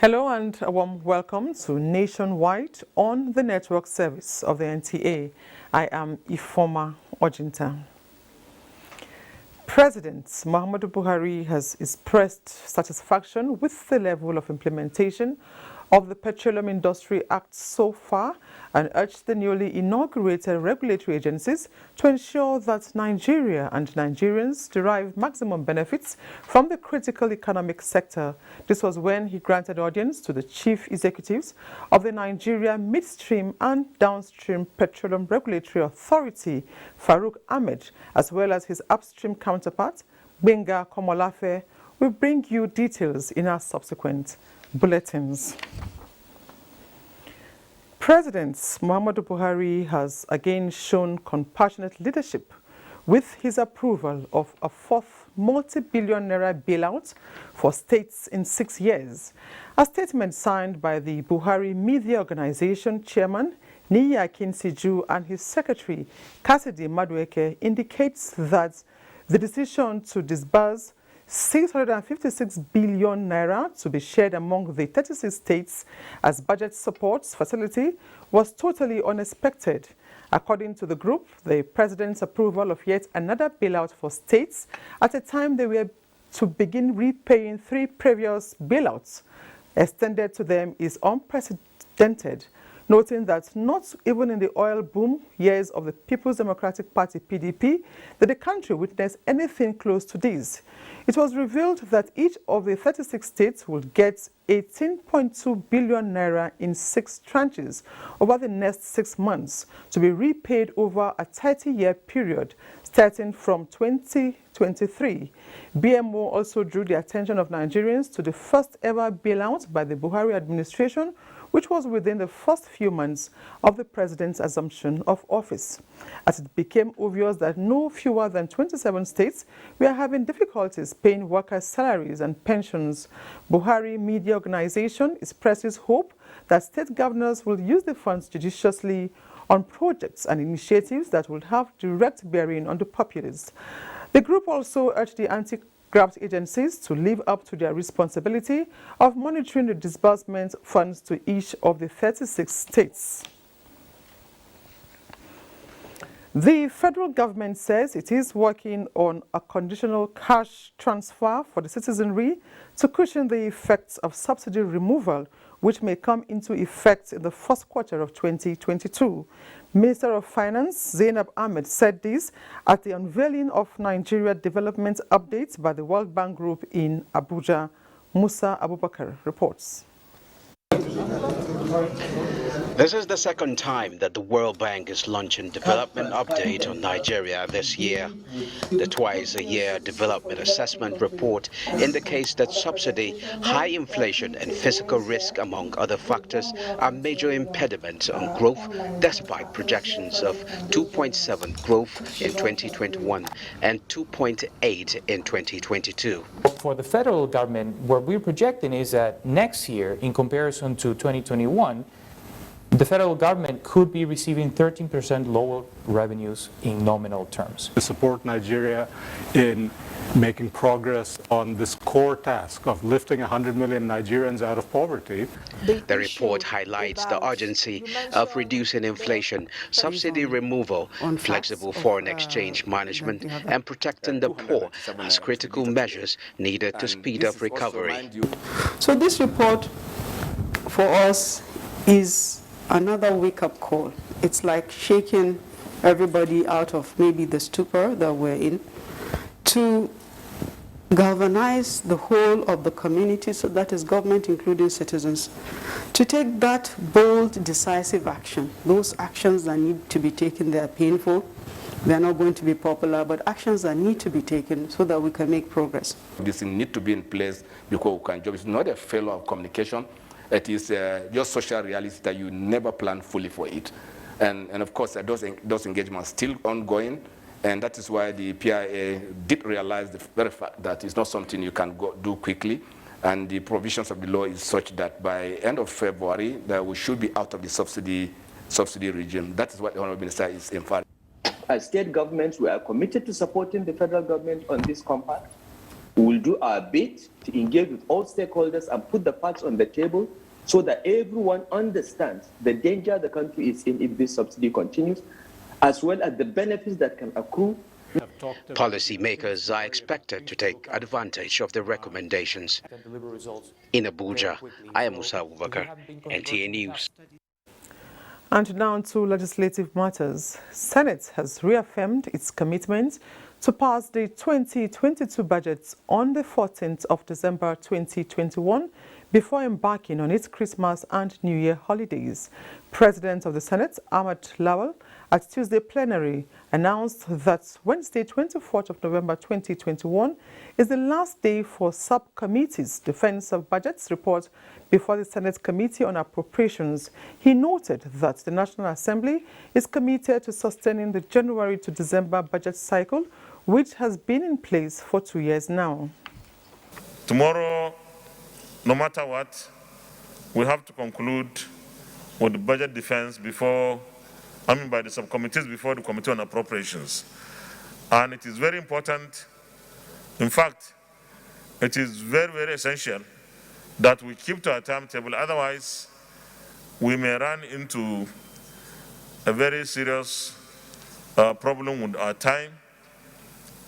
Hello and a warm welcome to Nationwide on the network service of the NTA. I am Ifoma Ojinta. President Muhammadu Buhari has expressed satisfaction with the level of implementation of the Petroleum Industry Act so far and urged the newly inaugurated regulatory agencies to ensure that Nigeria and Nigerians derive maximum benefits from the critical economic sector. This was when he granted audience to the chief executives of the Nigeria Midstream and Downstream Petroleum Regulatory Authority, Farouk Ahmed, as well as his upstream counterpart, Benga Komolafe. We'll bring you details in our subsequent bulletins. President Muhammadu Buhari has again shown compassionate leadership with his approval of a fourth multi-billion naira bailout for states in 6 years. A statement signed by the Buhari Media Organization chairman Niyi Akinsiju and his secretary Cassidy Madueke indicates that the decision to disburse 656 billion naira to be shared among the 36 states as budget support facility was totally unexpected. According to the group, the president's approval of yet another bailout for states at a time they were to begin repaying 3 previous bailouts extended to them is unprecedented, noting that not even in the oil boom years of the People's Democratic Party (PDP) did the country witness anything close to this. It was revealed that each of the 36 states would get 18.2 billion naira in 6 tranches over the next 6 months to be repaid over a 30-year period starting from 2023. BMO also drew the attention of Nigerians to the first ever bailout by the Buhari administration, which was within the first few months of the president's assumption of office. As it became obvious that no fewer than 27 states were having difficulties paying workers' salaries and pensions, Buhari Media Organization expresses hope that state governors will use the funds judiciously on projects and initiatives that will have direct bearing on the populace. The group also urged the anti-graft agencies to live up to their responsibility of monitoring the disbursement funds to each of the 36 states. The federal government says it is working on a conditional cash transfer for the citizenry to cushion the effects of subsidy removal, which may come into effect in the first quarter of 2022. Minister of Finance Zainab Ahmed said this at the unveiling of Nigeria Development Updates by the World Bank Group in Abuja. Musa Abubakar reports. This is the second time that the World Bank is launching Development Update on Nigeria this year. The twice-a-year Development Assessment Report indicates that subsidy, high inflation and physical risk, among other factors, are major impediments on growth, despite projections of 2.7 growth in 2021 and 2.8 in 2022. For the federal government, what we're projecting is that next year, in comparison to 2021, the federal government could be receiving 13% lower revenues in nominal terms. To support Nigeria in making progress on this core task of lifting 100 million Nigerians out of poverty. The report highlights the urgency of reducing inflation, subsidy removal, flexible foreign exchange management, and protecting the poor as critical measures needed to speed up recovery. So this report for us is another wake-up call. It's like shaking everybody out of maybe the stupor that we're in to galvanize the whole of the community, so that is government including citizens, to take that bold, decisive action. Those actions that need to be taken, they are painful, they're not going to be popular, but actions that need to be taken so that we can make progress. This thing needs to be in place because we can job. It's not a failure of communication. it is just social reality that you never plan fully for it. And of course, those engagements are still ongoing, and that is why the PIA did realize the very fact that it's not something you can do quickly, and the provisions of the law is such that by end of February, that we should be out of the subsidy regime. That is what the Honourable Minister is emphatic. As state governments, we are committed to supporting the federal government on this compact. We will do our bit to engage with all stakeholders and put the facts on the table so that everyone understands the danger the country is in if this subsidy continues, as well as the benefits that can accrue. Policymakers are expected to take advantage of the recommendations. In Abuja, I am Musa Abubakar, NTA News. And now to legislative matters. Senate has reaffirmed its commitment to pass the 2022 budget on the 14th of December 2021 before embarking on its Christmas and New Year holidays. President of the Senate, Ahmad Lawal, at Tuesday plenary announced that Wednesday, 24th of November 2021 is the last day for subcommittees' defense of budgets report before the Senate Committee on Appropriations. He noted that the National Assembly is committed to sustaining the January to December budget cycle, which has been in place for 2 years now. Tomorrow, no matter what, we have to conclude with the budget defense by the subcommittees before the Committee on Appropriations. And it is very important, in fact, it is very, very essential that we keep to our timetable. Otherwise, we may run into a very serious problem with our time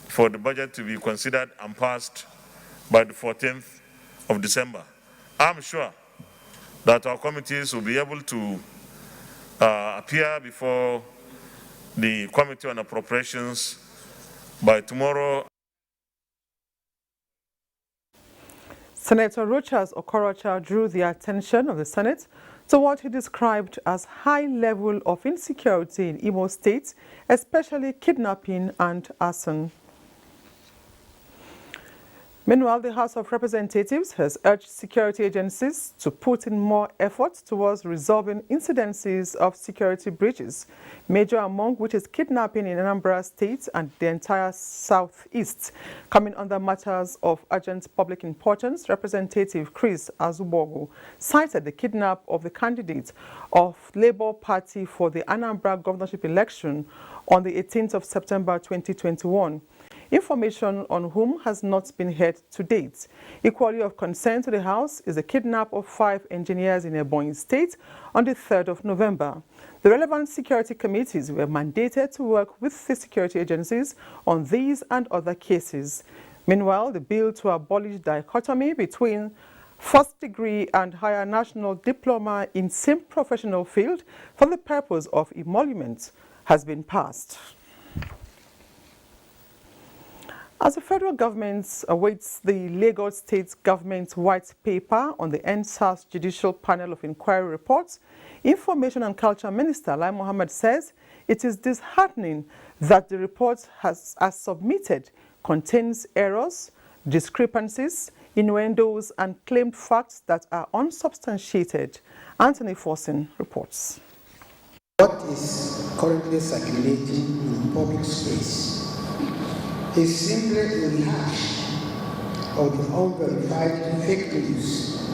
for the budget to be considered and passed by the 14th of December. I'm sure that our committees will be able to appear before the Committee on Appropriations by tomorrow. Senator Rochas Okorocha drew the attention of the Senate to what he described as high level of insecurity in Imo State, especially kidnapping and arson. Meanwhile, the House of Representatives has urged security agencies to put in more effort towards resolving incidences of security breaches, major among which is kidnapping in Anambra State and the entire southeast. Coming under matters of urgent public importance, Representative Chris Azubogo cited the kidnap of the candidate of Labour Party for the Anambra governorship election on the 18th of September 2021. Information on whom has not been heard to date. Equally of concern to the House is the kidnap of 5 engineers in Ebonyi State on the 3rd of November. The relevant security committees were mandated to work with the security agencies on these and other cases. Meanwhile, the bill to abolish dichotomy between first degree and higher national diploma in same professional field for the purpose of emolument has been passed. As the federal government awaits the Lagos State government's white paper on the NSAS Judicial Panel of Inquiry reports, Information and Culture Minister Lai Mohammed says it is disheartening that the report as submitted contains errors, discrepancies, innuendos and claimed facts that are unsubstantiated. Anthony Forson reports. What is currently circulating in public space is simply a rehash of the unverified fake news.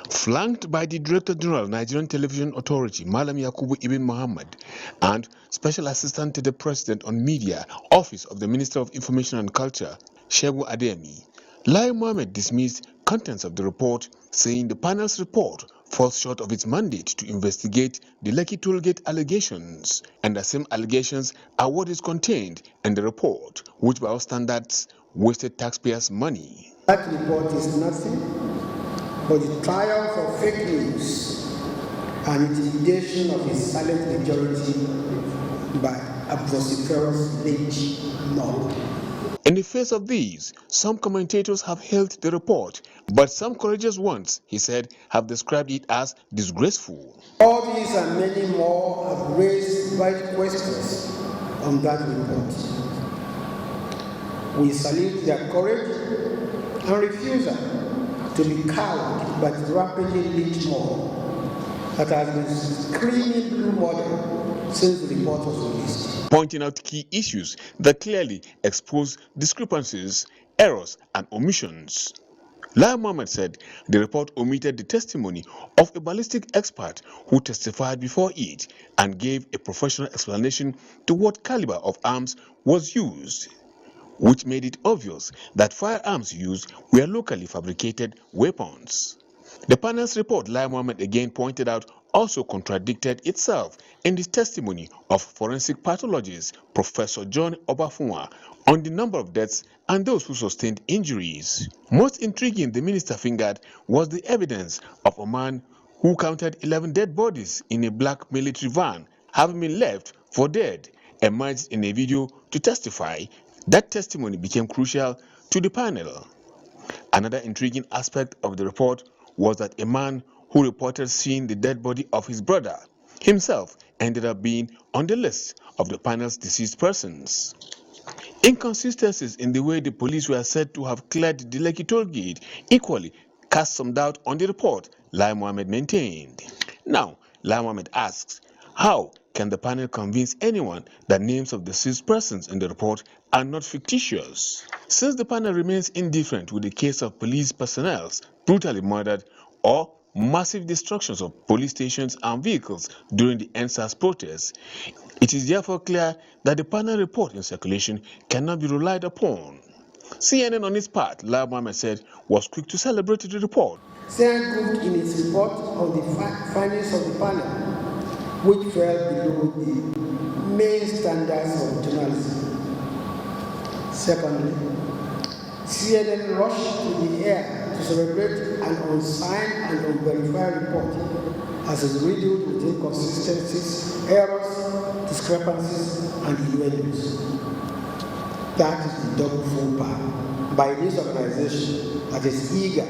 Flanked by the Director General, Nigerian Television Authority, Malam Yakubu Ibn Muhammad, and Special Assistant to the President on Media, Office of the Minister of Information and Culture, Shehu Ademi, Lai Mohammed dismissed contents of the report, saying the panel's report falls short of its mandate to investigate the Lekki Tollgate allegations, and the same allegations are what is contained in the report, which by all standards wasted taxpayers' money. That report is nothing but the triumph of fake news and intimidation of a silent majority by a vociferous lynch mob. In the face of these, some commentators have hailed the report, but some courageous ones, he said, have described it as disgraceful. All these and many more have raised valid questions on that report. We salute their courage and refusal to be cowed by the rapidly lynch mob that has been screaming blue murder since the report was released. Pointing out key issues that clearly expose discrepancies, errors, and omissions. Lai Mohammed said the report omitted the testimony of a ballistic expert who testified before it and gave a professional explanation to what caliber of arms was used, which made it obvious that firearms used were locally fabricated weapons. The panel's report, Lai Mohammed again pointed out, also contradicted itself in the testimony of forensic pathologist Professor John Obafunwa on the number of deaths and those who sustained injuries. Most intriguing, the minister fingered, was the evidence of a man who counted 11 dead bodies in a black military van having been left for dead, emerged in a video to testify. That testimony became crucial to the panel. Another intriguing aspect of the report was that a man who reported seeing the dead body of his brother himself ended up being on the list of the panel's deceased persons. Inconsistencies in the way the police were said to have cleared the Lekki toll gate equally cast some doubt on the report, Lai Mohammed maintained. Now, Lai Mohammed asks, how can the panel convince anyone that names of deceased persons in the report are not fictitious? Since the panel remains indifferent with the case of police personnel brutally murdered or massive destructions of police stations and vehicles during the NSAS protests, it is therefore clear that the panel report in circulation cannot be relied upon. CNN on its part, Lai Mohammed said, was quick to celebrate the report. CNN proved in its report on the findings of the panel, which fell below the main standards of journalism. Secondly, CNN rushed to the air to celebrate an unsigned and unverified report as is riddled with inconsistencies, errors, discrepancies, and innuendos. That is the double faux pas by this organization that is eager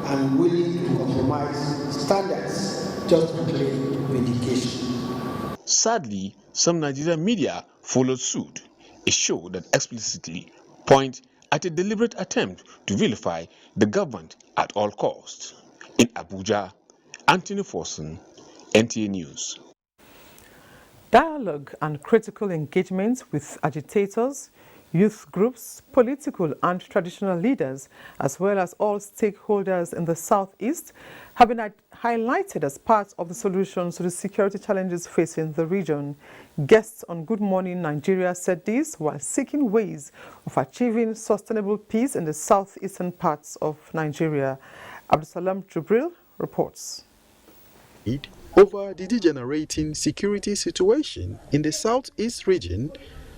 and willing to compromise standards just to claim vindication. Sadly, some Nigerian media followed suit, a show that explicitly points at a deliberate attempt to vilify the government at all costs. In Abuja, Anthony Forson, NTA News. Dialogue and critical engagement with agitators, youth groups, political and traditional leaders, as well as all stakeholders in the Southeast, have been highlighted as part of the solutions to the security challenges facing the region. Guests on Good Morning Nigeria said this while seeking ways of achieving sustainable peace in the southeastern parts of Nigeria. Abdusalam Jubril reports. Over the degenerating security situation in the southeast region,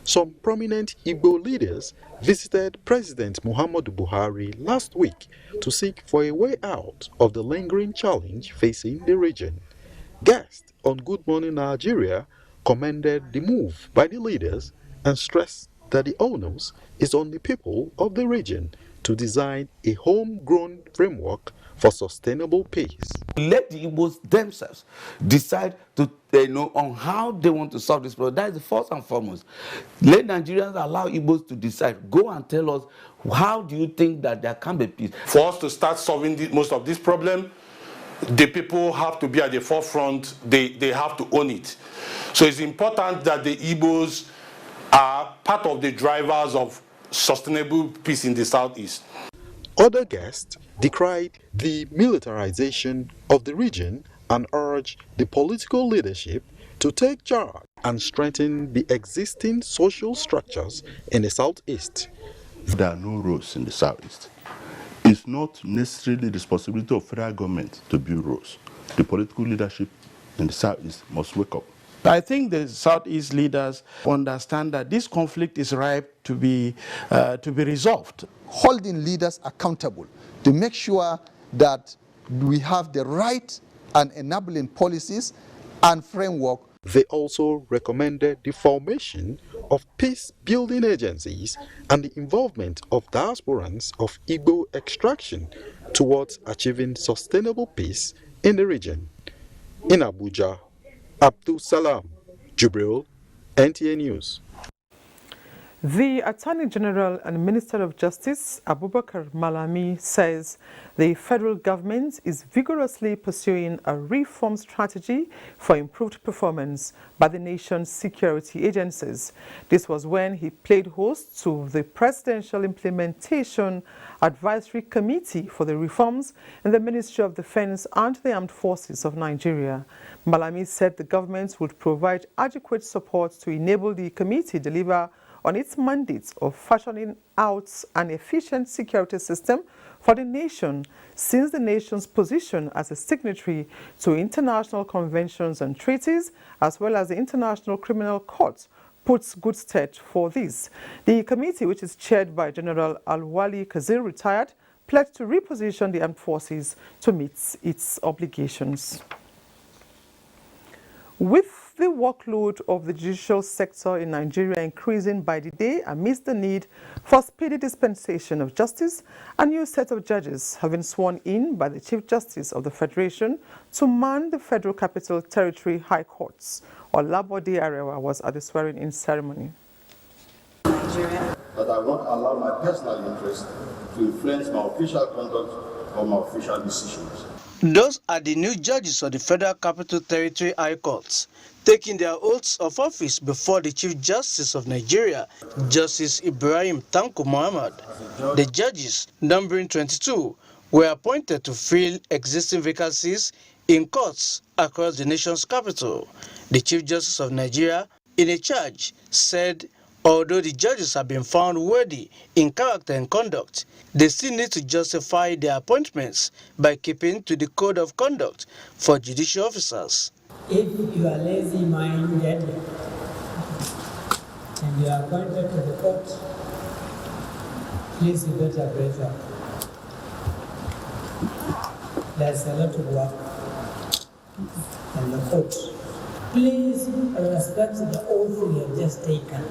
some prominent Igbo leaders visited President Muhammadu Buhari last week to seek for a way out of the lingering challenge facing the region. Guests on Good Morning Nigeria commended the move by the leaders and stressed that the onus is on the people of the region to design a homegrown framework for sustainable peace. Let the Igbos themselves decide to, on how they want to solve this problem. That is the first and foremost. Let Nigerians allow Igbos to decide. Go and tell us, how do you think that there can be peace? For us to start solving most of this problem, the people have to be at the forefront. They have to own it. So it's important that the Igbos are part of the drivers of sustainable peace in the southeast. Other guests decried the militarization of the region and urged the political leadership to take charge and strengthen the existing social structures in the southeast. There are no roads in the southeast. It's not necessarily the responsibility of federal government to build roads. The political leadership in the southeast must wake up. I think the Southeast leaders understand that this conflict is ripe to be resolved. Holding leaders accountable to make sure that we have the right and enabling policies and framework. They also recommended the formation of peace-building agencies and the involvement of diasporans of Igbo extraction towards achieving sustainable peace in the region. In Abuja, Abdul Salam Jubril, NTA News. The Attorney General and Minister of Justice, Abubakar Malami, says the federal government is vigorously pursuing a reform strategy for improved performance by the nation's security agencies. This was when he played host to the Presidential Implementation Advisory Committee for the Reforms in the Ministry of Defense and the Armed Forces of Nigeria. Malami said the government would provide adequate support to enable the committee deliver on its mandate of fashioning out an efficient security system for the nation, since the nation's position as a signatory to international conventions and treaties, as well as the International Criminal Court, puts good stead for this. The committee, which is chaired by General Al-Wali Kazir, retired, pledged to reposition the armed forces to meet its obligations. With the workload of the judicial sector in Nigeria increasing by the day amidst the need for speedy dispensation of justice, a new set of judges have been sworn in by the Chief Justice of the Federation to man the Federal Capital Territory High Courts. Olabode Arewa was at the swearing-in ceremony. That I will not allow my personal interest to influence my official conduct or my official decisions. Those are the new judges of the Federal Capital Territory High Courts, taking their oaths of office before the Chief Justice of Nigeria, Justice Ibrahim Tanko Muhammad. The judges, numbering 22, were appointed to fill existing vacancies in courts across the nation's capital. The Chief Justice of Nigeria, in a charge, said although the judges have been found worthy in character and conduct, they still need to justify their appointments by keeping to the code of conduct for judicial officers. If you are lazy-minded and you are appointed to the court, please you better brace up. There's a lot of work in the court. Please respect the oath you have just taken.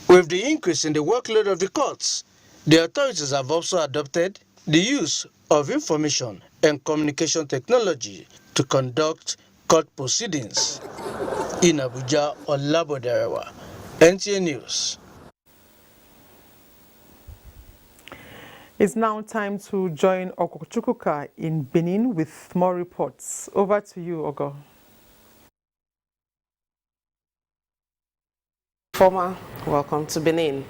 With the increase in the workload of the courts, the authorities have also adopted the use of information and communication technology to conduct court proceedings. In Abuja, Olabode Arewa, NTA News. It's now time to join Ogochukwuka in Benin with more reports. Over to you, Ogo. Welcome to Benin.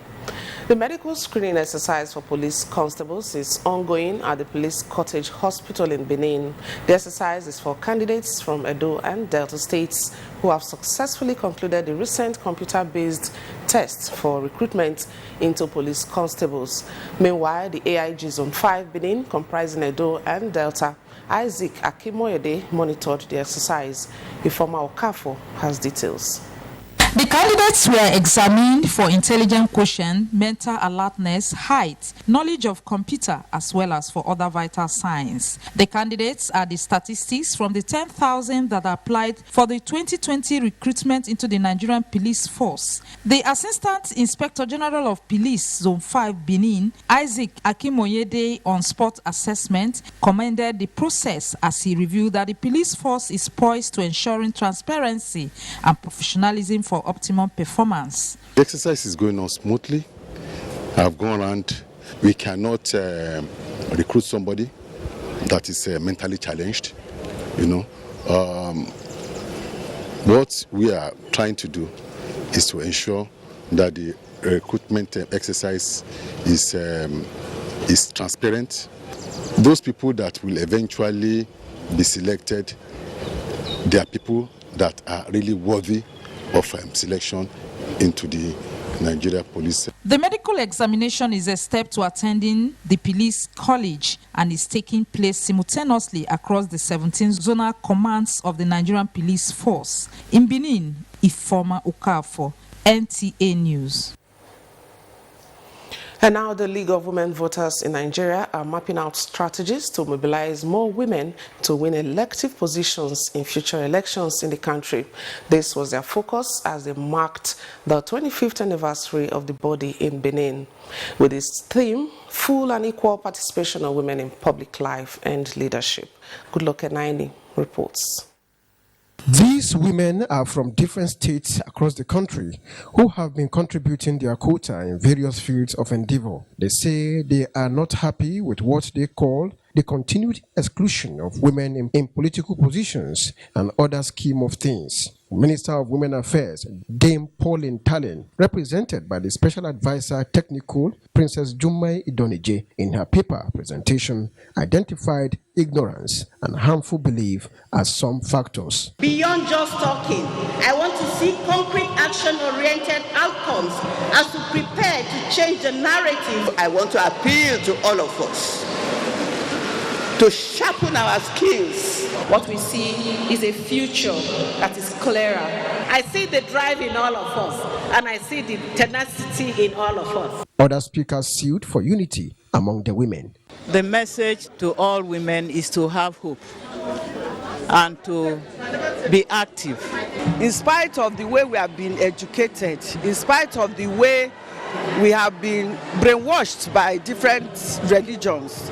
The medical screening exercise for police constables is ongoing at the Police Cottage Hospital in Benin. The exercise is for candidates from Edo and Delta states who have successfully concluded the recent computer-based test for recruitment into police constables. Meanwhile, the AIG Zone 5 Benin, comprising Edo and Delta, Isaac Akimoyede, monitored the exercise. Ifoma Okafo has details. The candidates were examined for intelligence quotient, mental alertness, height, knowledge of computer, as well as for other vital signs. The candidates are the statistics from the 10,000 that applied for the 2020 recruitment into the Nigerian police force. The Assistant Inspector General of Police, Zone 5 Benin, Isaac Akimoyede, on spot assessment, commended the process as he reviewed that the police force is poised to ensuring transparency and professionalism for optimum performance. The exercise is going on smoothly. I've gone around. We cannot recruit somebody that is mentally challenged. What we are trying to do is to ensure that the recruitment exercise is transparent. Those people that will eventually be selected, they are people that are really worthy of selection into the Nigeria Police. The medical examination is a step to attending the police college and is taking place simultaneously across the 17 zonal commands of the Nigerian Police Force. In Benin, Ifoma Okafo, NTA News. And now the League of Women Voters in Nigeria are mapping out strategies to mobilize more women to win elective positions in future elections in the country. This was their focus as they marked the 25th anniversary of the body in Benin. With its theme, full and equal participation of women in public life and leadership. Goodluck Enaini reports. These women are from different states across the country who have been contributing their quota in various fields of endeavor. They say they are not happy with what they call the continued exclusion of women in political positions and other scheme of things. Minister of Women Affairs, Dame Pauline Tallinn, represented by the Special Advisor Technical, Princess Jummai Idonije, in her paper presentation, identified ignorance and harmful belief as some factors. Beyond just talking, I want to see concrete action-oriented outcomes as we prepare to change the narrative. I want to appeal to all of us to sharpen our skills. What we see is a future that is clearer. I see the drive in all of us, and I see the tenacity in all of us. Other speakers sued for unity among the women. The message to all women is to have hope and to be active. In spite of the way we have been educated, in spite of the way we have been brainwashed by different religions,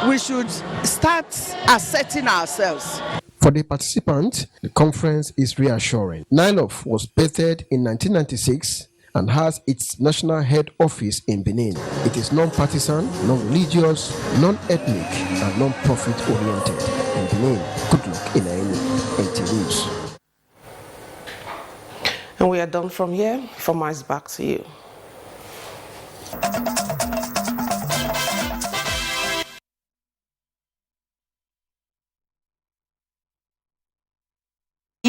we should start asserting ourselves. For the participants, the conference is reassuring. NILOF was birthed in 1996 and has its national head office in Benin. It is non-partisan, non-religious, non-ethnic, and non-profit oriented. In Benin, Goodluck Inaeni, NT News. And we are done from here. From us, back to you.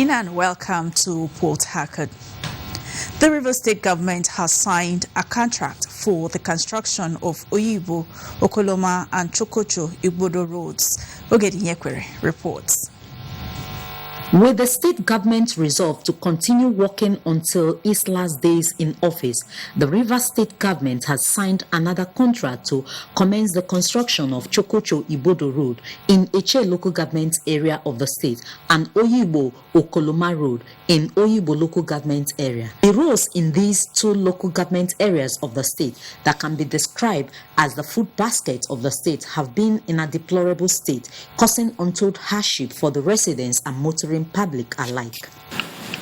And welcome to Port Harcourt. The Rivers State government has signed a contract for the construction of Oyibo, Okoloma and Chokocho Igbodo roads. Ogediyekwere reports. With the state government resolved to continue working until its last days in office, the Rivers State government has signed another contract to commence the construction of Chokocho Igbodo Road in Eche local government area of the state and Oyibo Okoloma Road in Oyibo local government area. The roads in these two local government areas of the state that can be described as the food basket of the state have been in a deplorable state, causing untold hardship for the residents and motoring public alike.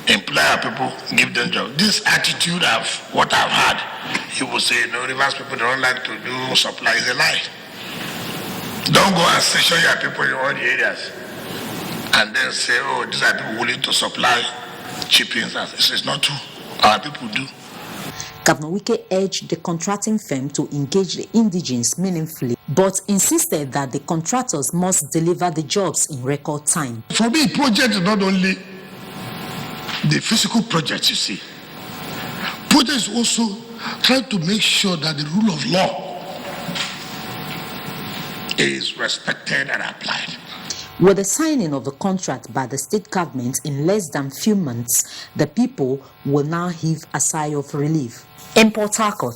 Employ our people, give them jobs. This attitude of what I've had, you will say, no, Rivers people don't like to do supply, is a lie. Don't go and station your people in all the areas and then say, oh, these are people willing to supply cheap things. It's not true. Our people do. Governor Wike urged the contracting firm to engage the indigenes meaningfully, but insisted that the contractors must deliver the jobs in record time. For me, project is not only the physical projects you see. Projects also try to make sure that the rule of law is respected and applied. With the signing of the contract by the state government in less than few months, the people will now heave a sigh of relief. In Port Harcourt,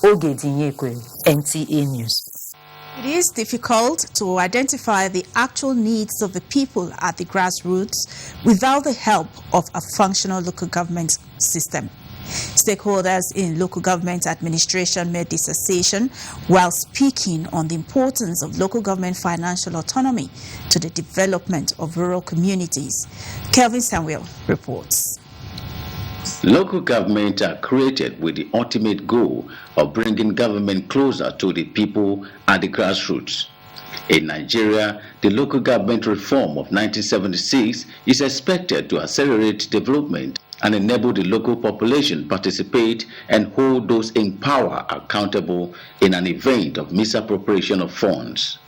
Ogediyekwere, NTA News. It is difficult to identify the actual needs of the people at the grassroots without the help of a functional local government system. Stakeholders in local government administration made this assertion while speaking on the importance of local government financial autonomy to the development of rural communities. Kelvin Samuel reports. Local governments are created with the ultimate goal of bringing government closer to the people at the grassroots. In Nigeria, the local government reform of 1976 is expected to accelerate development and enable the local population participate and hold those in power accountable in an event of misappropriation of funds.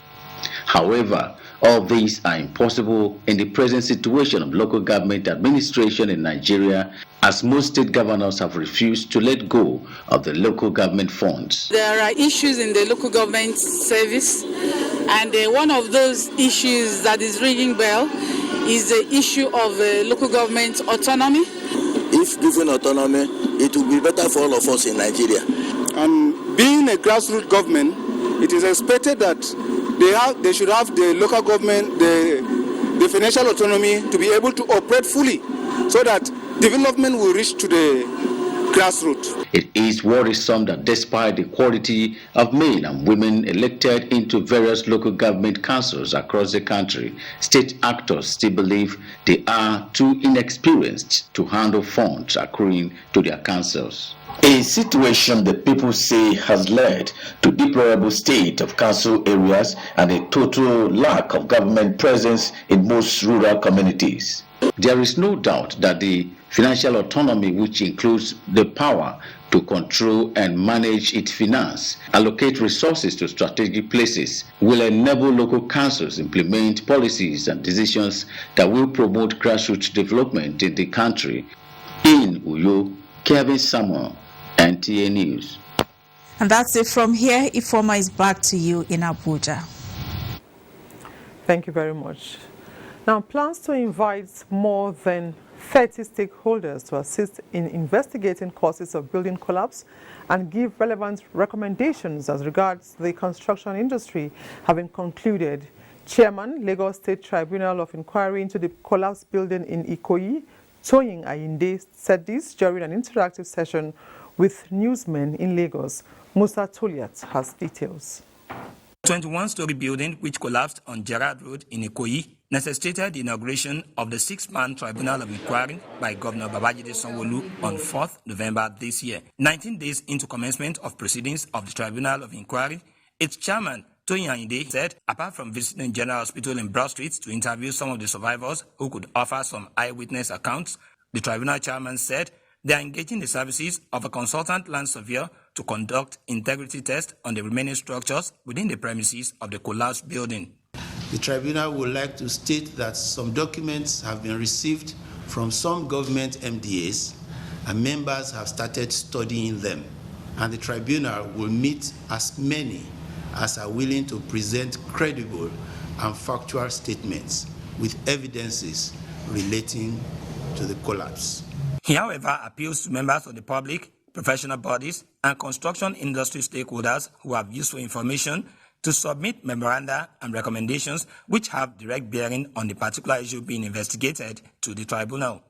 However, all these are impossible in the present situation of local government administration in Nigeria, as most state governors have refused to let go of the local government funds. There are issues in the local government service, and one of those issues that is ringing bell is the issue of local government autonomy. If given autonomy, it will be better for all of us in Nigeria. And being a grassroots government, it is expected that they should have the local government, the financial autonomy to be able to operate fully so that development will reach to the grassroots. It is worrisome that despite the quality of men and women elected into various local government councils across the country, state actors still believe they are too inexperienced to handle funds accruing to their councils. A situation the people say has led to deplorable state of council areas and a total lack of government presence in most rural communities. There is no doubt that the financial autonomy, which includes the power to control and manage its finance, allocate resources to strategic places, will enable local councils implement policies and decisions that will promote grassroots development in the country. In Uyo, Kevin Samuel, NTA News. And that's it from here. Ifoma is back to you in Abuja. Thank you very much. Now, plans to invite more than 30 stakeholders to assist in investigating causes of building collapse and give relevant recommendations as regards the construction industry having concluded. Chairman, Lagos State Tribunal of Inquiry into the collapsed building in Ikoyi, Toyin Ayinde, said this during an interactive session with newsmen in Lagos. Musa Toliat has details. 21-story building which collapsed on Gerard Road in Ikoyi necessitated the inauguration of the 6-man Tribunal of Inquiry by Governor Babajide Sanwo-Olu on 4th November this year. 19 days into commencement of proceedings of the Tribunal of Inquiry, its chairman, Toyin Ayinde, said apart from visiting General Hospital in Broad Street to interview some of the survivors who could offer some eyewitness accounts, the tribunal chairman said they are engaging the services of a consultant land surveyor to conduct integrity tests on the remaining structures within the premises of the collapsed building. The tribunal would like to state that some documents have been received from some government MDAs and members have started studying them, and the tribunal will meet as many as are willing to present credible and factual statements with evidences relating to the collapse. He, however, appeals to members of the public, professional bodies, and construction industry stakeholders who have useful information to submit memoranda and recommendations which have direct bearing on the particular issue being investigated to the tribunal.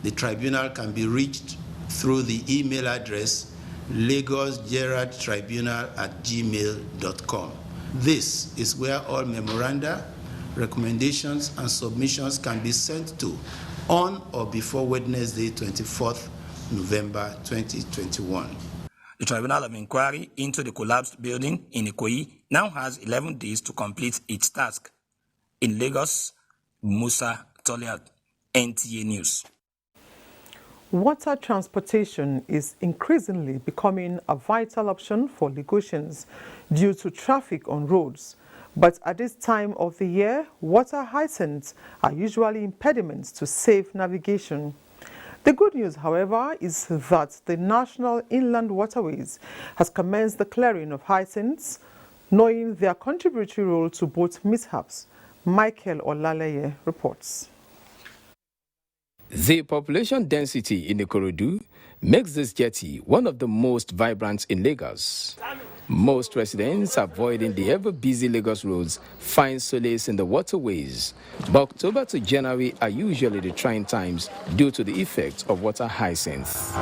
The tribunal can be reached through the email address lagosgerardtribunal@gmail.com. This is where all memoranda, recommendations, and submissions can be sent to on or before Wednesday, 24th November 2021. The Tribunal of Inquiry into the collapsed building in Ikoyi now has 11 days to complete its task. In Lagos, Musa Toliat, NTA News. Water transportation is increasingly becoming a vital option for Lagosians due to traffic on roads. But at this time of the year, water hyacinths are usually impediments to safe navigation. The good news, however, is that the National Inland Waterways has commenced the clearing of hyacinths, knowing their contributory role to both mishaps. Michael Olaleye reports. The population density in Ikorodu makes this jetty one of the most vibrant in Lagos. Most residents avoiding the ever-busy Lagos roads find solace in the waterways, but October to January are usually the trying times due to the effect of water hyacinth.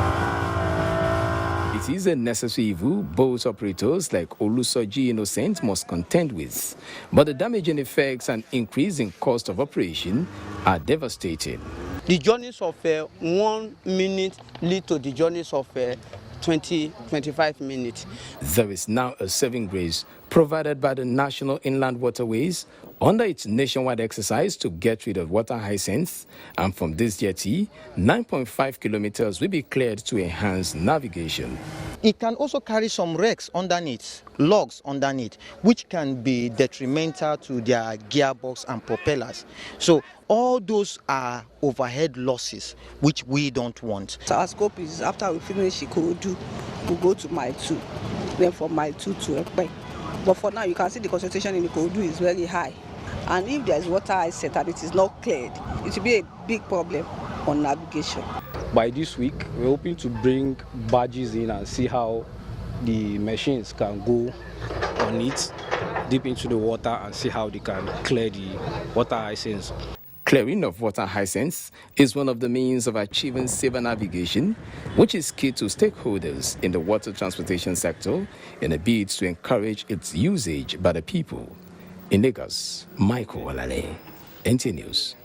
It is a necessary evil boat operators like Olusoji Innocent must contend with, but the damaging effects and increasing cost of operation are devastating. The journeys of 1 minute lead to the journeys of 20-25 minutes. There is now a saving grace provided by the National Inland Waterways under its nationwide exercise to get rid of water hyacinth, and from this jetty, 9.5 kilometers will be cleared to enhance navigation. It can also carry some wrecks underneath, logs underneath, which can be detrimental to their gearbox and propellers. So all those are overhead losses, which we don't want. So our scope is after we finish Ikorodu, we'll go to Mile 2, then from Mile 2 to Ekpe. But for now, you can see the concentration in Ikorodu is very high. And if there is water hyacinth and it is not cleared, it will be a big problem on navigation. By this week, we're hoping to bring barges in and see how the machines can go on it deep into the water and see how they can clear the water hyacinth. Clearing of water hyacinths is one of the means of achieving safer navigation, which is key to stakeholders in the water transportation sector in a bid to encourage its usage by the people. In Lagos, Michael Walale, NT News.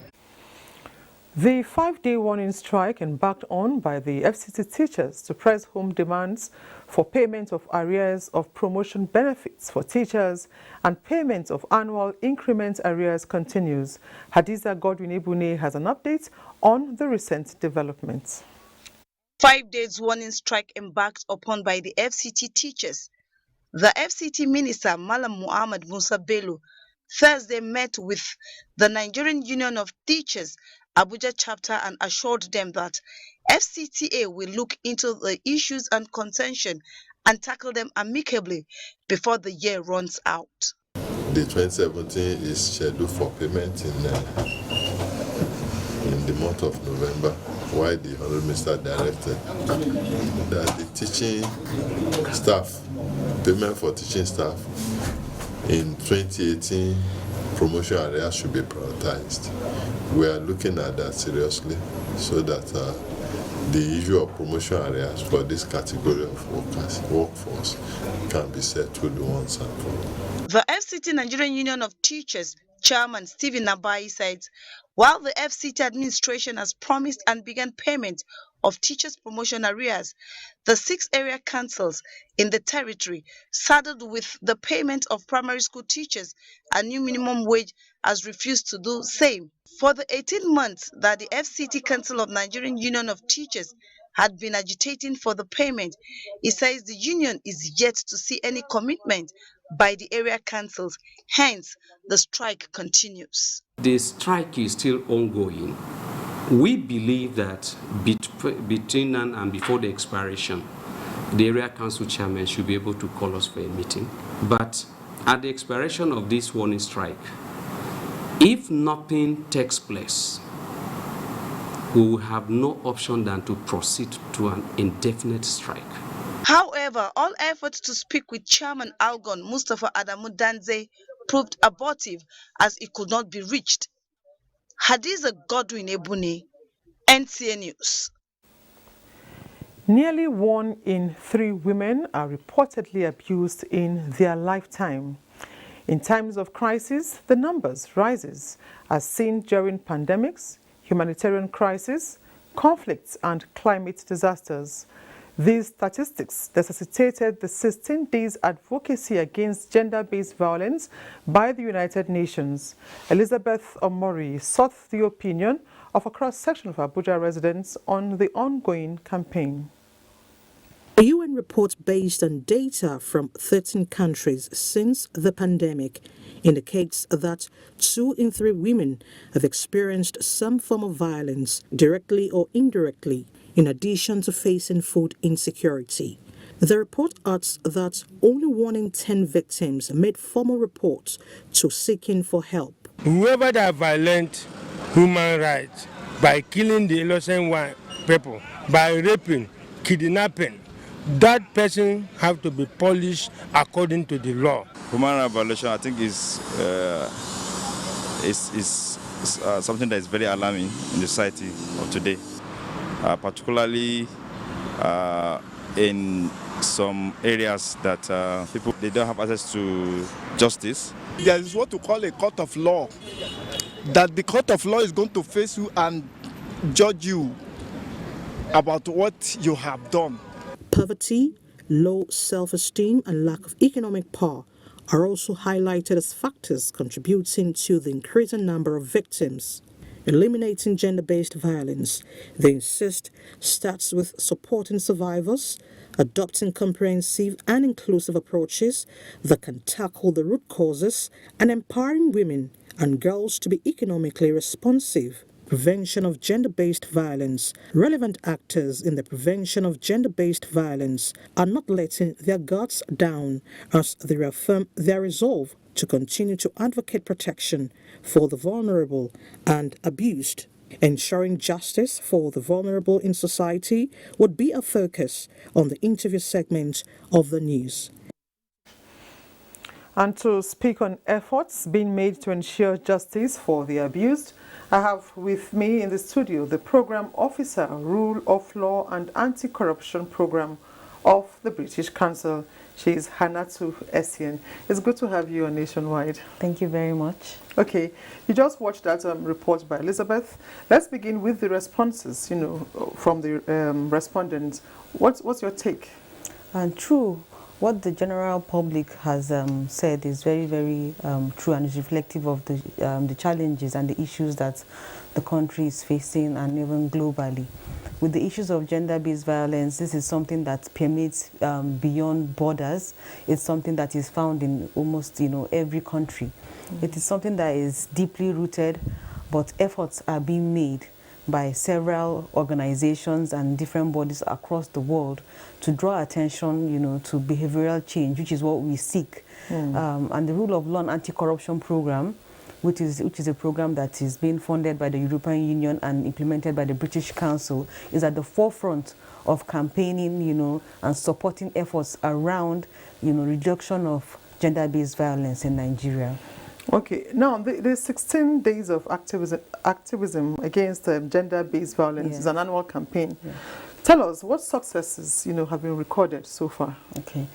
The 5-day warning strike embarked on by the FCT teachers to press home demands for payment of arrears of promotion benefits for teachers and payment of annual increment arrears continues. Hadiza Godwin-Ebune has an update on the recent developments. 5 days warning strike embarked upon by the FCT teachers. The FCT minister, Malam Muhammad Musa Bello, Thursday met with the Nigerian Union of Teachers, Abuja chapter, and assured them that FCTA will look into the issues and contention and tackle them amicably before the year runs out. The 2017 is scheduled for payment in the month of November, while the Honorable Minister directed that the teaching staff, payment for teaching staff in 2018 promotion areas should be prioritized. We are looking at that seriously so that the issue of promotion areas for this category of workforce can be settled once and for all. The FCT Nigerian Union of Teachers Chairman Stephen Nabai said, while the FCT administration has promised and began payment of teachers' promotion arrears, the 6 area councils in the territory, saddled with the payment of primary school teachers a new minimum wage, has refused to do same. For the 18 months that the FCT Council of Nigerian Union of Teachers had been agitating for the payment, he says the union is yet to see any commitment by the area councils. Hence, the strike continues. The strike is still ongoing. We believe that between now and before the expiration, the area council chairman should be able to call us for a meeting. But at the expiration of this warning strike, if nothing takes place, we will have no option than to proceed to an indefinite strike. However, all efforts to speak with Chairman Algon Mustafa Adamu Danze proved abortive as it could not be reached. Hadiza Godwin-Ebune, NTA News. Nearly 1 in 3 women are reportedly abused in their lifetime. In times of crisis, the numbers rises, as seen during pandemics, humanitarian crises, conflicts, and climate disasters. These statistics necessitated the 16 days advocacy against gender-based violence by the United Nations. Elizabeth Omori sought the opinion of a cross-section of Abuja residents on the ongoing campaign. A UN report based on data from 13 countries since the pandemic indicates that 2 in 3 women have experienced some form of violence, directly or indirectly, in addition to facing food insecurity. The report adds that only 1 in 10 victims made formal reports to seeking for help. Whoever that violent human rights by killing the innocent people, by raping, kidnapping, that person have to be punished according to the law. Human rights violation, I think, is something that is very alarming in the society of today, particularly in some areas that people they don't have access to justice. There is what we call a court of law, that the court of law is going to face you and judge you about what you have done. Poverty, low self-esteem, and lack of economic power are also highlighted as factors contributing to the increasing number of victims. Eliminating gender-based violence, they insist, starts with supporting survivors, adopting comprehensive and inclusive approaches that can tackle the root causes, and empowering women and girls to be economically responsive. Prevention of gender-based violence. Relevant actors in the prevention of gender-based violence are not letting their guards down as they reaffirm their resolve to continue to advocate protection for the vulnerable and abused. Ensuring justice for the vulnerable in society would be a focus on the interview segment of the news. And to speak on efforts being made to ensure justice for the abused, I have with me in the studio the Program Officer, Rule of Law and Anti-Corruption Program of the British Council. She is Hannatu Essien. It's good to have you on Nationwide. Thank you very much. Okay, you just watched that report by Elizabeth. Let's begin with the responses, from the respondents. What's your take? True. What the general public has said is very, very true and is reflective of the challenges and the issues that the country is facing, and even globally. With the issues of gender-based violence, this is something that permeates beyond borders. It's something that is found in almost every country. It is something that is deeply rooted, but efforts are being made by several organizations and different bodies across the world to draw attention, to behavioral change, which is what we seek. And the Rule of Law and Anti-Corruption Program, which is a program that is being funded by the European Union and implemented by the British Council, is at the forefront of campaigning, and supporting efforts around, reduction of gender-based violence in Nigeria. Okay, now the 16 days of activism against gender-based violence is an annual campaign. Yeah. Tell us, what successes, have been recorded so far? Okay,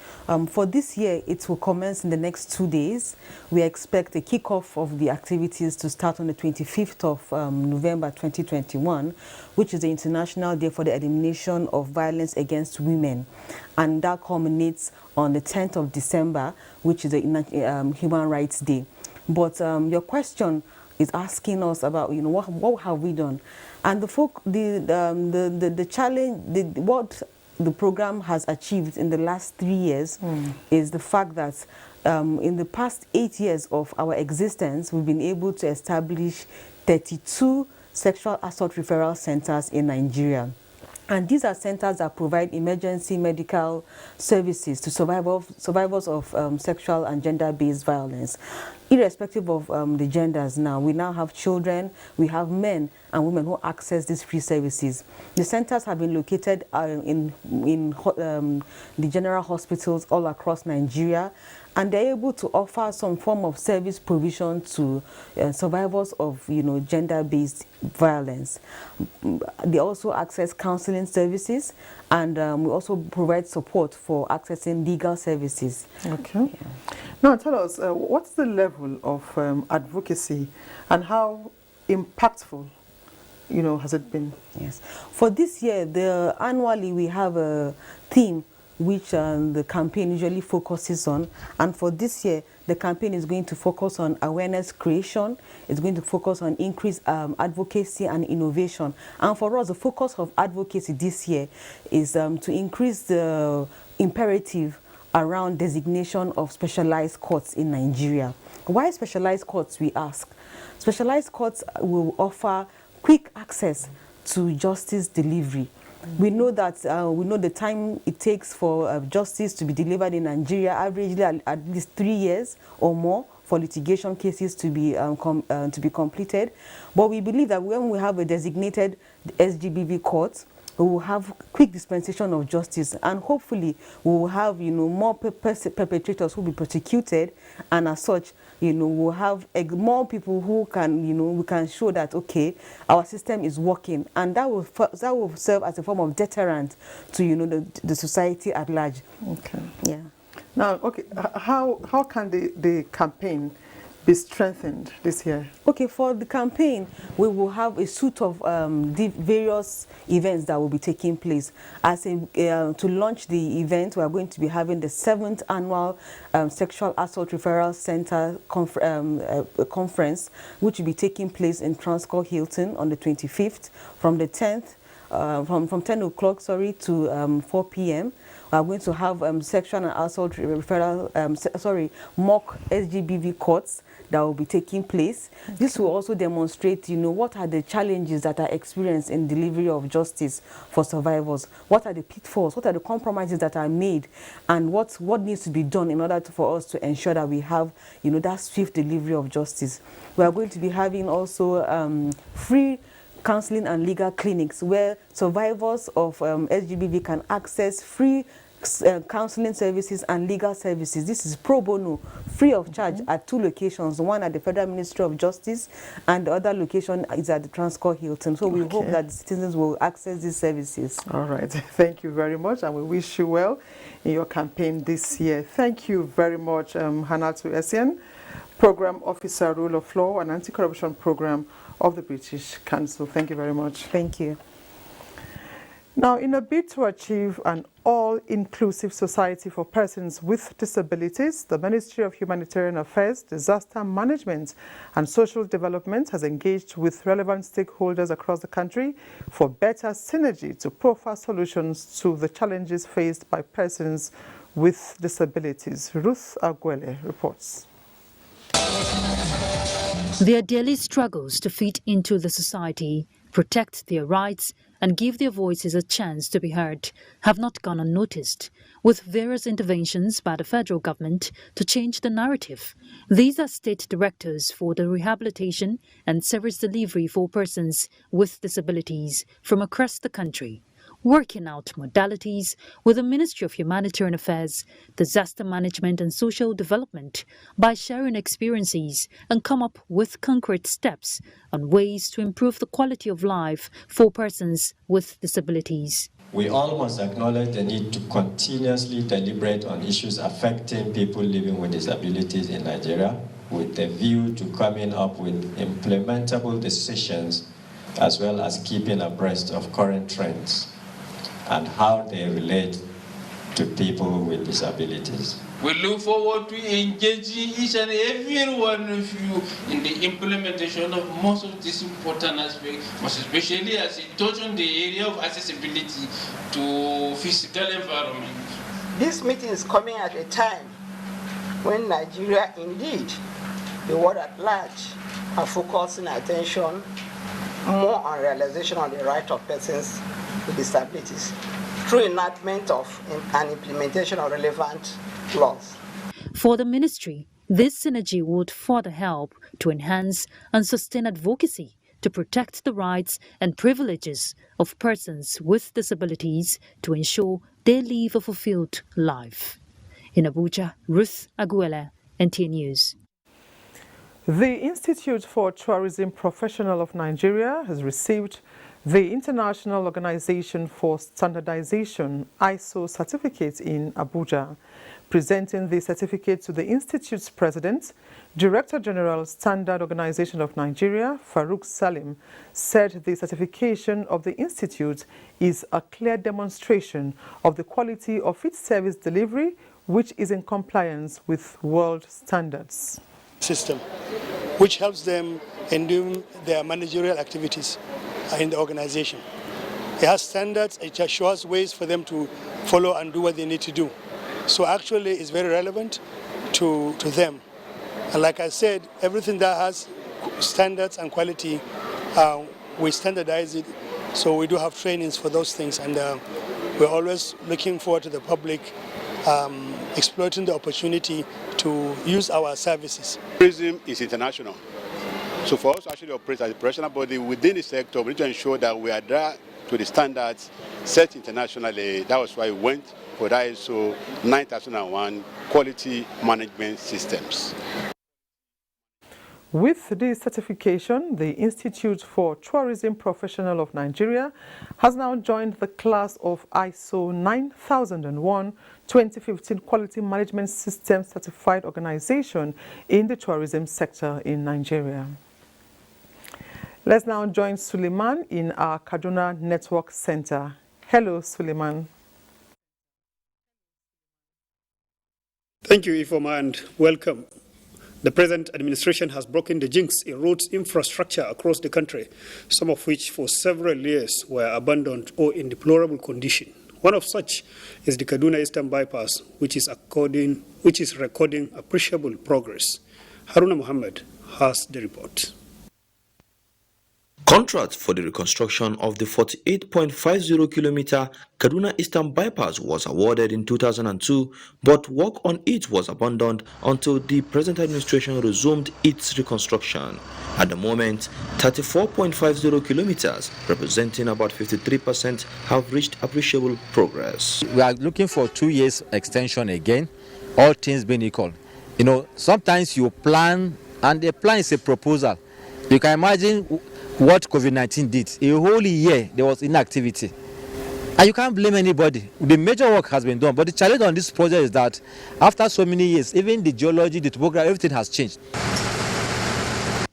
for this year, it will commence in the next 2 days. We expect the kickoff of the activities to start on the 25th of November 2021, which is the International Day for the Elimination of Violence Against Women. And that culminates on the 10th of December, which is the Human Rights Day. But your question is asking us about, what have we done? And the challenge, what the program has achieved in the last 3 years is the fact that in the past 8 years of our existence, we've been able to establish 32 sexual assault referral centers in Nigeria. And these are centers that provide emergency medical services to survivors of sexual and gender-based violence. Irrespective of the genders now, we now have children, we have men and women who access these free services. The centers have been located in the general hospitals all across Nigeria, and they're able to offer some form of service provision to survivors of gender-based violence. They also access counseling services, and we also provide support for accessing legal services. Okay. Yeah. Now tell us, what's the level of advocacy and how impactful has it been? Yes. For this year, annually we have a theme which the campaign usually focuses on. And for this year, the campaign is going to focus on awareness creation. It's going to focus on increased advocacy and innovation. And for us, the focus of advocacy this year is to increase the imperative around designation of specialized courts in Nigeria. Why specialized courts, we ask? Specialized courts will offer quick access to justice delivery. We know that the time it takes for justice to be delivered in Nigeria, averagely at least 3 years or more for litigation cases to be completed. But we believe that when we have a designated SGBV court, we will have quick dispensation of justice, and hopefully we will have more perpetrators who will be prosecuted, and as such we'll have more people who can we can show that okay, our system is working, and that will serve as a form of deterrent to the society at large. Okay. Yeah. Now, okay, how can the campaign be strengthened this year? Okay, for the campaign, we will have a suite of various events that will be taking place. To launch the event, we are going to be having the 7th annual Sexual Assault Referral Center conference, which will be taking place in Transcorp Hilton on the 25th from the 10th, from 10 o'clock, to 4 p.m. We are going to have sexual and assault referral, mock SGBV courts that will be taking place. Okay. This will also demonstrate, what are the challenges that are experienced in delivery of justice for survivors? What are the pitfalls? What are the compromises that are made? And what needs to be done in order for us to ensure that we have, that swift delivery of justice? We are going to be having also free counseling and legal clinics where survivors of SGBV can access free counseling services and legal services. This is pro bono, free of charge at 2 locations, one at the Federal Ministry of Justice and the other location is at the Transcorp Hilton. So we hope that the citizens will access these services. All right. Thank you very much, and we wish you well in your campaign this year. Thank you very much, Hanatu Essien, Program Officer, Rule of Law and Anti-Corruption Program of the British Council. Thank you very much. Thank you. Now, in a bid to achieve an all-inclusive society for persons with disabilities, the Ministry of Humanitarian Affairs, Disaster Management and Social Development has engaged with relevant stakeholders across the country for better synergy to profile solutions to the challenges faced by persons with disabilities. Ruth Aguele reports. Their daily struggles to fit into the society, protect their rights, and give their voices a chance to be heard have not gone unnoticed, with various interventions by the federal government to change the narrative. These are state directors for the rehabilitation and service delivery for persons with disabilities from across the country, working out modalities with the Ministry of Humanitarian Affairs, Disaster Management and Social Development by sharing experiences and come up with concrete steps on ways to improve the quality of life for persons with disabilities. We all must acknowledge the need to continuously deliberate on issues affecting people living with disabilities in Nigeria, with a view to coming up with implementable decisions as well as keeping abreast of current trends and how they relate to people with disabilities. We look forward to engaging each and every one of you in the implementation of most of these important aspects, most especially as it touches on the area of accessibility to physical environment. This meeting is coming at a time when Nigeria, indeed, the world at large, are focusing attention more on realization of the right of persons with disabilities through enactment of and implementation of relevant laws. For the ministry, this synergy would further help to enhance and sustain advocacy to protect the rights and privileges of persons with disabilities to ensure they live a fulfilled life. In Abuja, Ruth Aguele, NTA News. The Institute for Tourism Professionals of Nigeria has received the International Organization for Standardization ISO certificate in Abuja. Presenting the certificate to the Institute's president, Director General, Standard Organization of Nigeria, Farouk Salim, said the certification of the Institute is a clear demonstration of the quality of its service delivery, which is in compliance with world standards. System, which helps them in doing their managerial activities in the organization. It has standards, it assures ways for them to follow and do what they need to do. So actually it's very relevant to them. And like I said, everything that has standards and quality, we standardize it. So we do have trainings for those things, and we're always looking forward to the public exploiting the opportunity to use our services. Tourism is international. So for us to actually operate as a professional body within the sector, we need to ensure that we adhere to the standards set internationally. That was why we went for the ISO 9001 quality management systems. With this certification, the Institute for Tourism Professionals of Nigeria has now joined the class of ISO 9001 2015 Quality Management System Certified Organization in the tourism sector in Nigeria. Let's now join Suleiman in our Kaduna Network Center. Hello, Suleiman. Thank you, Ifoma, and welcome. The present administration has broken the jinx in roads infrastructure across the country, some of which for several years were abandoned or in deplorable condition. One of such is the Kaduna Eastern Bypass, which is recording appreciable progress. Haruna Muhammad has the report. Contract for the reconstruction of the 48.50-kilometer Kaduna Eastern Bypass was awarded in 2002, but work on it was abandoned until the present administration resumed its reconstruction. At the moment, 34.50 kilometers, representing about 53%, have reached appreciable progress. We are looking for 2 years extension again, all things being equal. You know, sometimes you plan, and the plan is a proposal. You can imagine what COVID-19 did. A whole year there was inactivity, and you can't blame anybody. The major work has been done, but the challenge on this project is that after so many years, even the geology, the topography, everything has changed.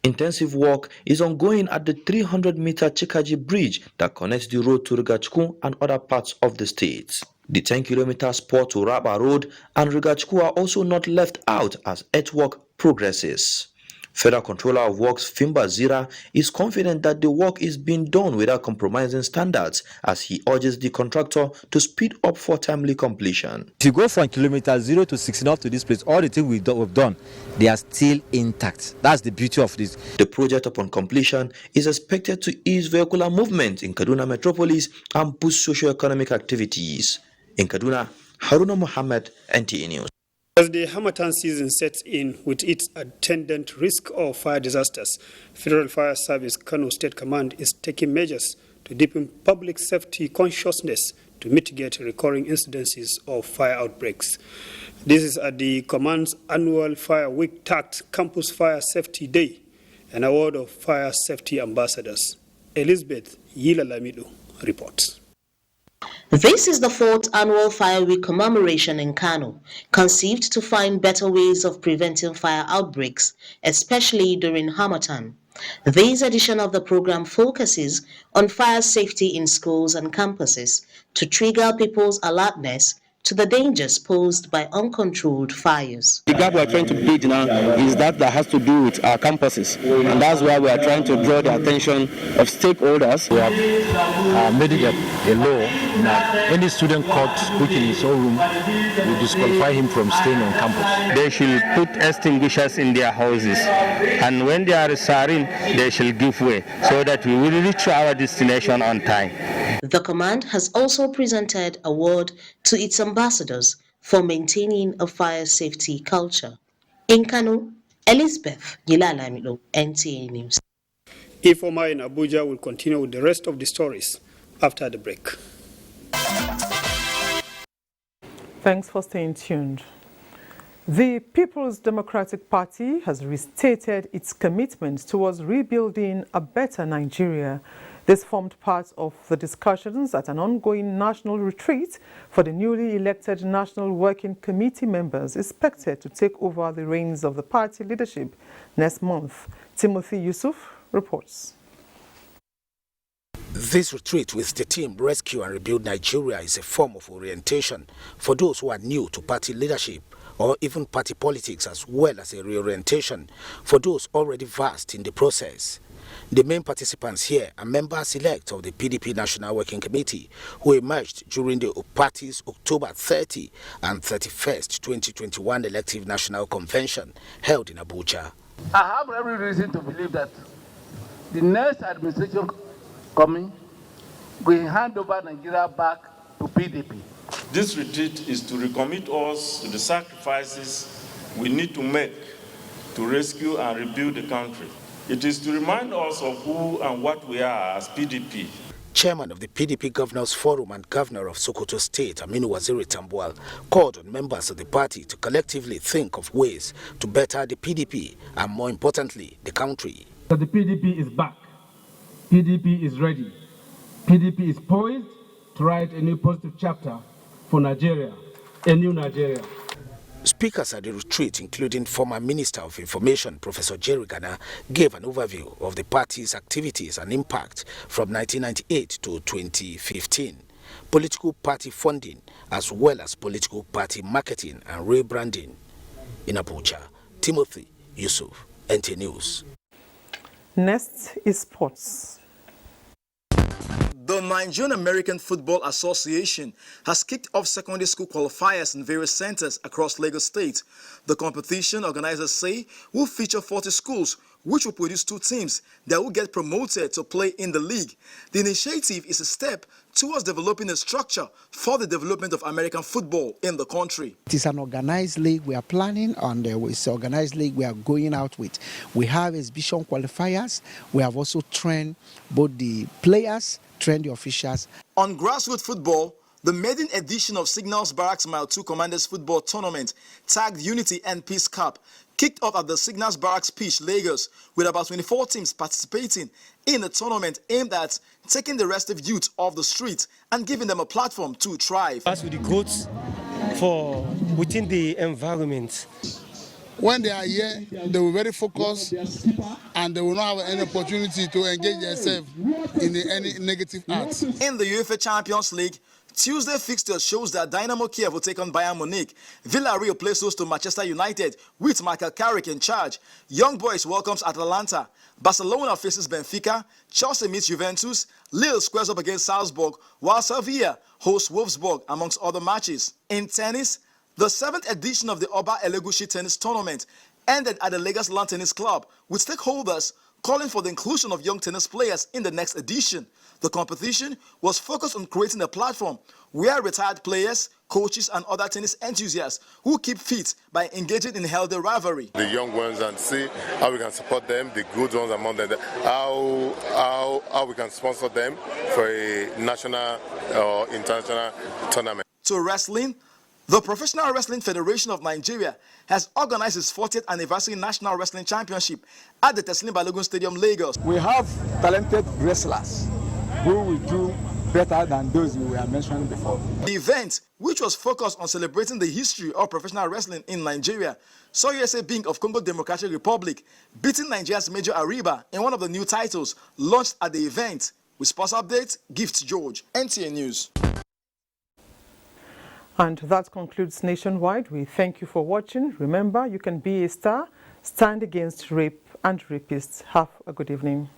Intensive work is ongoing at the 300-meter Chikaji Bridge that connects the road to Rigachukwu and other parts of the state. The 10-kilometer spur to Raba Road and Rigachukwu are also not left out as earthwork progresses. Federal Controller of Works Fimba Zira is confident that the work is being done without compromising standards, as he urges the contractor to speed up for timely completion. If you go from kilometer 0 to 16 up to this place, all the things we've done, they are still intact. That's the beauty of this. The project, upon completion, is expected to ease vehicular movement in Kaduna metropolis and boost socio-economic activities. In Kaduna, Haruna Mohammed, NTA News. As the Harmattan season sets in with its attendant risk of fire disasters, Federal Fire Service Kano State Command is taking measures to deepen public safety consciousness to mitigate recurring incidences of fire outbreaks. This is at the command's annual Fire Week tagged Campus Fire Safety Day, an award of fire safety ambassadors. Elizabeth Yilalamidu reports. This is the 4th annual Fire Week commemoration in Kano, conceived to find better ways of preventing fire outbreaks, especially during Harmattan. This edition of the program focuses on fire safety in schools and campuses to trigger people's alertness to the dangers posed by uncontrolled fires. The gap we are trying to bridge now is that has to do with our campuses, and that's why we are trying to draw the attention of stakeholders. We have made it a law that any student caught cooking in his own room will disqualify him from staying on campus. They should put extinguishers in their houses, and when they are siren, they shall give way so that we will reach our destination on time. The command has also presented an award to its ambassadors for maintaining a fire safety culture. In Kano, Elizabeth Yilalamido, NTA News. Ifoma in Abuja will continue with the rest of the stories after the break. Thanks for staying tuned. The People's Democratic Party has restated its commitment towards rebuilding a better Nigeria. This formed part of the discussions at an ongoing national retreat for the newly elected National Working Committee members expected to take over the reins of the party leadership next month. Timothy Yusuf reports. This retreat with the team Rescue and Rebuild Nigeria is a form of orientation for those who are new to party leadership or even party politics, as well as a reorientation for those already versed in the process. The main participants here are members-elect of the PDP National Working Committee who emerged during the party's October 30 and 31st 2021 elective national convention held in Abuja. I have every reason to believe that the next administration coming will hand over Nigeria back to PDP. This retreat is to recommit us to the sacrifices we need to make to rescue and rebuild the country. It is to remind us of who and what we are as PDP. Chairman of the PDP Governors Forum and Governor of Sokoto State, Aminu Waziri Tambuwal, called on members of the party to collectively think of ways to better the PDP and, more importantly, the country. The PDP is back. PDP is ready. PDP is poised to write a new positive chapter for Nigeria, a new Nigeria. Speakers at the retreat, including former Minister of Information, Professor Jerry Gana, gave an overview of the party's activities and impact from 1998 to 2015, political party funding, as well as political party marketing and rebranding. In Abuja, Timothy Yusuf, NT News. Next is sports. The Nigerian American Football Association has kicked off secondary school qualifiers in various centers across Lagos State. The competition, organizers say, will feature 40 schools which will produce 2 teams that will get promoted to play in the league. The initiative is a step towards developing a structure for the development of American football in the country. It is an organized league we are planning, and it's an organized league we are going out with. We have exhibition qualifiers. We have also trained both the players, trained the officials. On grassroots football, the maiden edition of Signals Barracks Mile 2 Commanders Football Tournament, tagged Unity and Peace Cup, kicked off at the Signals Barracks pitch, Lagos, with about 24 teams participating in a tournament aimed at taking the restive youth off the street and giving them a platform to thrive. As with the growth for within the environment. When they are here, they will be very focused and they will not have any opportunity to engage themselves in any negative acts. In the UEFA Champions League, Tuesday fixture shows that Dynamo Kiev will take on Bayern Munich. Villarreal plays host to Manchester United with Michael Carrick in charge. Young Boys welcomes Atalanta. Barcelona faces Benfica. Chelsea meets Juventus. Lille squares up against Salzburg, while Sevilla hosts Wolfsburg, amongst other matches. In tennis, the 7th edition of the Oba Elegushi Tennis Tournament ended at the Lagos Lawn Tennis Club, with stakeholders calling for the inclusion of young tennis players in the next edition. The competition was focused on creating a platform where retired players, coaches, and other tennis enthusiasts who keep fit by engaging in healthy rivalry. The young ones, and see how we can support them, the good ones among them, how we can sponsor them for a national or international tournament. To wrestling, the Professional Wrestling Federation of Nigeria has organized its 40th anniversary National Wrestling Championship at the Teslim Balogun Stadium, Lagos. We have talented wrestlers who will do better than those we were mentioning before. The event, which was focused on celebrating the history of professional wrestling in Nigeria, saw USA Bing of Congo Democratic Republic beating Nigeria's Major Ariba in one of the new titles launched at the event. With sports updates, Gift George, NTA News. And that concludes Nationwide. We thank you for watching. Remember, you can be a star. Stand against rape and rapists. Have a good evening.